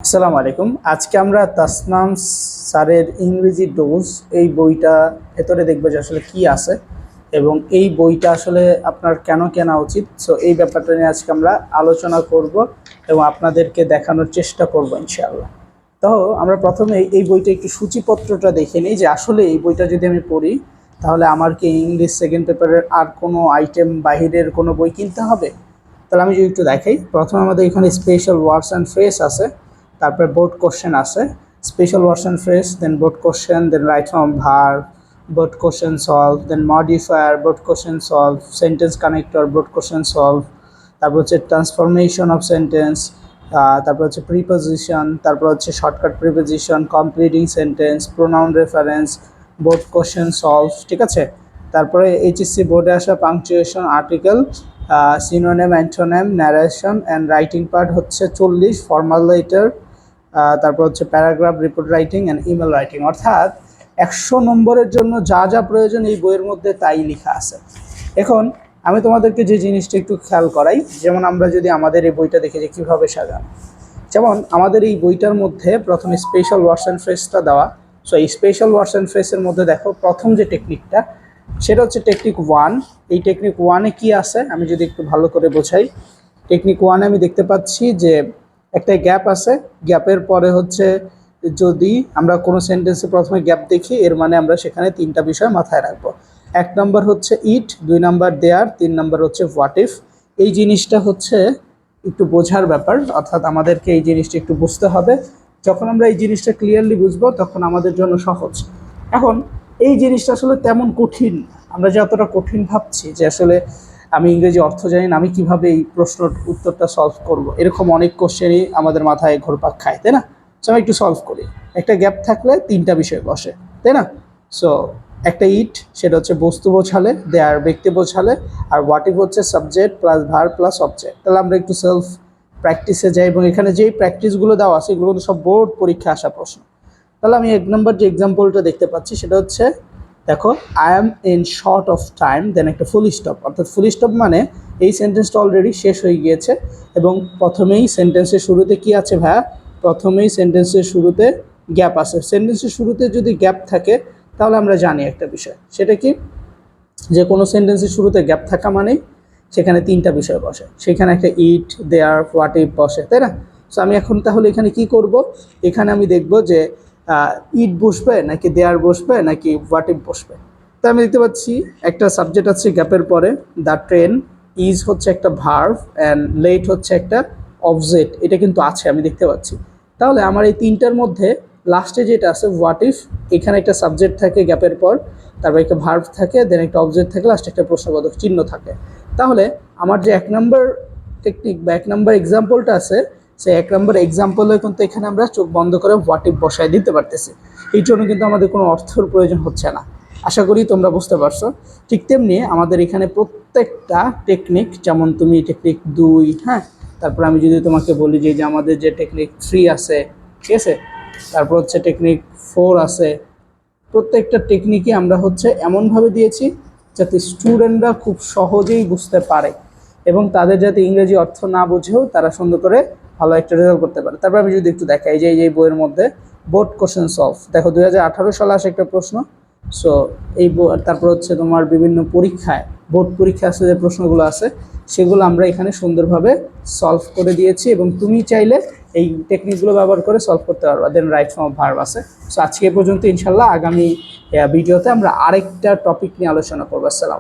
আসসালামু আলাইকুম। আজকে আমরা তাসনাম স্যারের ইংরেজি ডোজ এই বইটা ভেতরে দেখবো যে আসলে কি আছে এবং এই বইটা আসলে আপনার কেন কেনা উচিত। সো এই ব্যাপারটা নিয়ে আজকে আমরা আলোচনা করব এবং আপনাদেরকে দেখানোর চেষ্টা করব ইনশাআল্লাহ। তো আমরা প্রথমে এই বইটা একটু সূচিপত্রটা দেখে নিই যে আসলে এই বইটা যদি আমি পড়ি তাহলে আমার কি ইংলিশ সেকেন্ড পেপারের আর কোনো আইটেম বাহিরের কোনো বই কিনতে হবে। তাহলে আমি যদি একটু দেখাই, প্রথমে আমাদের এখানে স্পেশাল ওয়ার্ডস অ্যান্ড ফ্রেজ আছে, তারপরে বোর্ড কোশ্চেন আছে, special words and phrase, then board question, then right form verb, board question solve, then modifier, board question solve, sentence connector, board question solve, তারপর হচ্ছে ট্রান্সফরমেশন অফ সেন্টেন্স, তারপর হচ্ছে preposition, তারপর হচ্ছে shortcut preposition, completing sentence, pronoun reference, board question solve, ঠিক আছে। তারপরে HSC বোর্ডে আসা punctuation, article, synonym, antonym, narration and writing part হচ্ছে 40, ফর্মাল লেটার, তারপর হচ্ছে paragraph, report writing and email writing. অর্থাৎ 100 নম্বরের জন্য যা যা প্রয়োজন এই বইয়ের মধ্যে তাই লেখা আছে। এখন আমি তোমাদেরকে যে জিনিসটা একটু খেয়াল করাই, যেমন আমরা যদি আমাদের এই বইটা দেখে যে কীভাবে সাজানো, যেমন আমাদের এই বইটার মধ্যে প্রথমে স্পেশাল ওয়ার্ডস অ্যান্ড ফ্রেজটা দেওয়া। সো এই স্পেশাল ওয়ার্ডস অ্যান্ড ফ্রেজের মধ্যে দেখো প্রথম যে টেকনিকটা সেটা হচ্ছে টেকনিক 1। এই টেকনিক 1-এ কী আছে আমি যদি একটু ভালো করে বোঝাই, টেকনিক 1-এ আমি দেখতে পাচ্ছি যে একটা গ্যাপ আছে, গ্যাপের পরে হচ্ছে যদি আমরা কোনো সেন্টেন্সে প্রথমে গ্যাপ দেখি এর মানে আমরা সেখানে 3টা বিষয় মাথায় রাখবো। 1 নম্বর হচ্ছে ইট, 2 নম্বর দেয়ার, 3 নম্বর হচ্ছে হোয়াট ইফ। এই জিনিসটা হচ্ছে একটু বোঝার ব্যাপার, অর্থাৎ আমাদেরকে এই জিনিসটা একটু বুঝতে হবে। যখন আমরা এই জিনিসটা ক্লিয়ারলি বুঝবো তখন আমাদের জন্য সহজ। এখন এই জিনিসটা আসলে তেমন কঠিন, আমরা যে অতটা কঠিন ভাবছি যে আসলে আমি ইংরেজি অর্থ জানি না, আমি কিভাবে এই প্রশ্নর উত্তরটা সলভ করব, এরকম অনেক কোশ্চেনই আমাদের মাথায় ঘুরপাক খায়, তাই না? সো আমি একটু সলভ করি। একটা গ্যাপ থাকলে 3টা বিষয় বসে, তাই না? সো একটা ইট সেটা হচ্ছে বস্তু বোঝালে, দেয়ার ব্যক্তি বোঝালে, আর হোয়াট ইফ হচ্ছে subject plus verb plus object. তাহলে আমরা একটু সেলফ প্র্যাকটিসে যাই এবং এখানে যেই প্র্যাকটিসগুলো দেওয়া আছে এগুলো কিন্তু সব বোর্ড পরীক্ষা আসা প্রশ্ন। তাহলে আমি 1 নম্বর যে এক্সাম্পলটা দেখতে পাচ্ছি সেটা হচ্ছে, দেখো I am in short of time, then একটা ফুল স্টপ। অর্থাৎ ফুল স্টপ মানে এই সেন্টেন্সটা অলরেডি শেষ হয়ে গিয়েছে এবং প্রথমেই সেন্টেন্সের শুরুতে কি আছে ভাইয়া, প্রথমেই সেন্টেন্সের শুরুতে গ্যাপ আছে। সেন্টেন্সের শুরুতে যদি গ্যাপ থাকে তাহলে আমরা জানি একটা বিষয়, সেটা কি, যে কোনো সেন্টেন্সের শুরুতে গ্যাপ থাকা মানেই সেখানে 3টা বিষয় বসে, সেখানে একটা ইট, দেয়ার, হোয়াট ইফ বসে, তাই না? সো আমি এখন তাহলে এখানে কি করব, এখানে আমি দেখব যে ইট বসবে নাকি দেয়ার বসবে নাকি হোয়াট ইফ বসবে। তো আমি দেখতে পাচ্ছি একটা সাবজেক্ট আছে গ্যাপের পরে, দ্য ট্রেন, ইজ হচ্ছে একটা ভার্ব অ্যান্ড লেট হচ্ছে একটা অবজেক্ট, এটা কিন্তু আছে আমি দেখতে পাচ্ছি। তাহলে আমার এই 3টার মধ্যে লাস্টে যেটা আছে হোয়াট ইফ, এখানে একটা সাবজেক্ট থাকে গ্যাপের পর, তারপর একটা ভার্ব থাকে, দেন একটা অবজেক্ট থাকে, লাস্টে একটা প্রশ্নবোধক চিহ্ন থাকে। তাহলে আমার যে 1 নম্বর টেকনিক বা 1 নম্বর এক্সাম্পলটা আছে, সেই 1 নম্বর এক্সাম্পলে কিন্তু এখানে আমরা চোখ বন্ধ করে হোয়াট ইফ বসায় দিতে পারতেছি। এই জন্য কিন্তু আমাদের কোনো অর্থের প্রয়োজন হচ্ছে না। আশা করি তোমরা বুঝতে পারছো। ঠিক তেমনি আমাদের এখানে প্রত্যেকটা টেকনিক, যেমন তুমি টেকনিক 2, হ্যাঁ, তারপর আমি যদি তোমাকে বলি যে আমাদের যে টেকনিক 3 আছে, ঠিক আছে, তারপর হচ্ছে টেকনিক 4 আছে, প্রত্যেকটা টেকনিকই আমরা হচ্ছে এমনভাবে দিয়েছি যাতে স্টুডেন্টরা খুব সহজেই বুঝতে পারে এবং তাদের যাতে ইংরেজি অর্থ না বুঝেও তারা সুন্দর করে ভালো একটা রেজাল্ট করতে পারে। তারপর আমি যদি একটু দেখাই যে এই বইয়ের মধ্যে বোর্ড কোশ্চেন সলভ, দেখো 2018 সালে আসে একটা প্রশ্ন। সো এই তারপর হচ্ছে তোমার বিভিন্ন পরীক্ষায়, বোর্ড পরীক্ষায় আসলে যে প্রশ্নগুলো আছে সেগুলো আমরা এখানে সুন্দরভাবে সলভ করে দিয়েছি এবং তুমি চাইলে এই টেকনিকগুলো ব্যবহার করে সলভ করতে পারবা। দেন রাইট ফর্ম ভার্ব আছে। সো আজকে এ পর্যন্ত, ইনশাল্লাহ আগামী ভিডিওতে আমরা আরেকটা টপিক নিয়ে আলোচনা করবো। আসসালাম।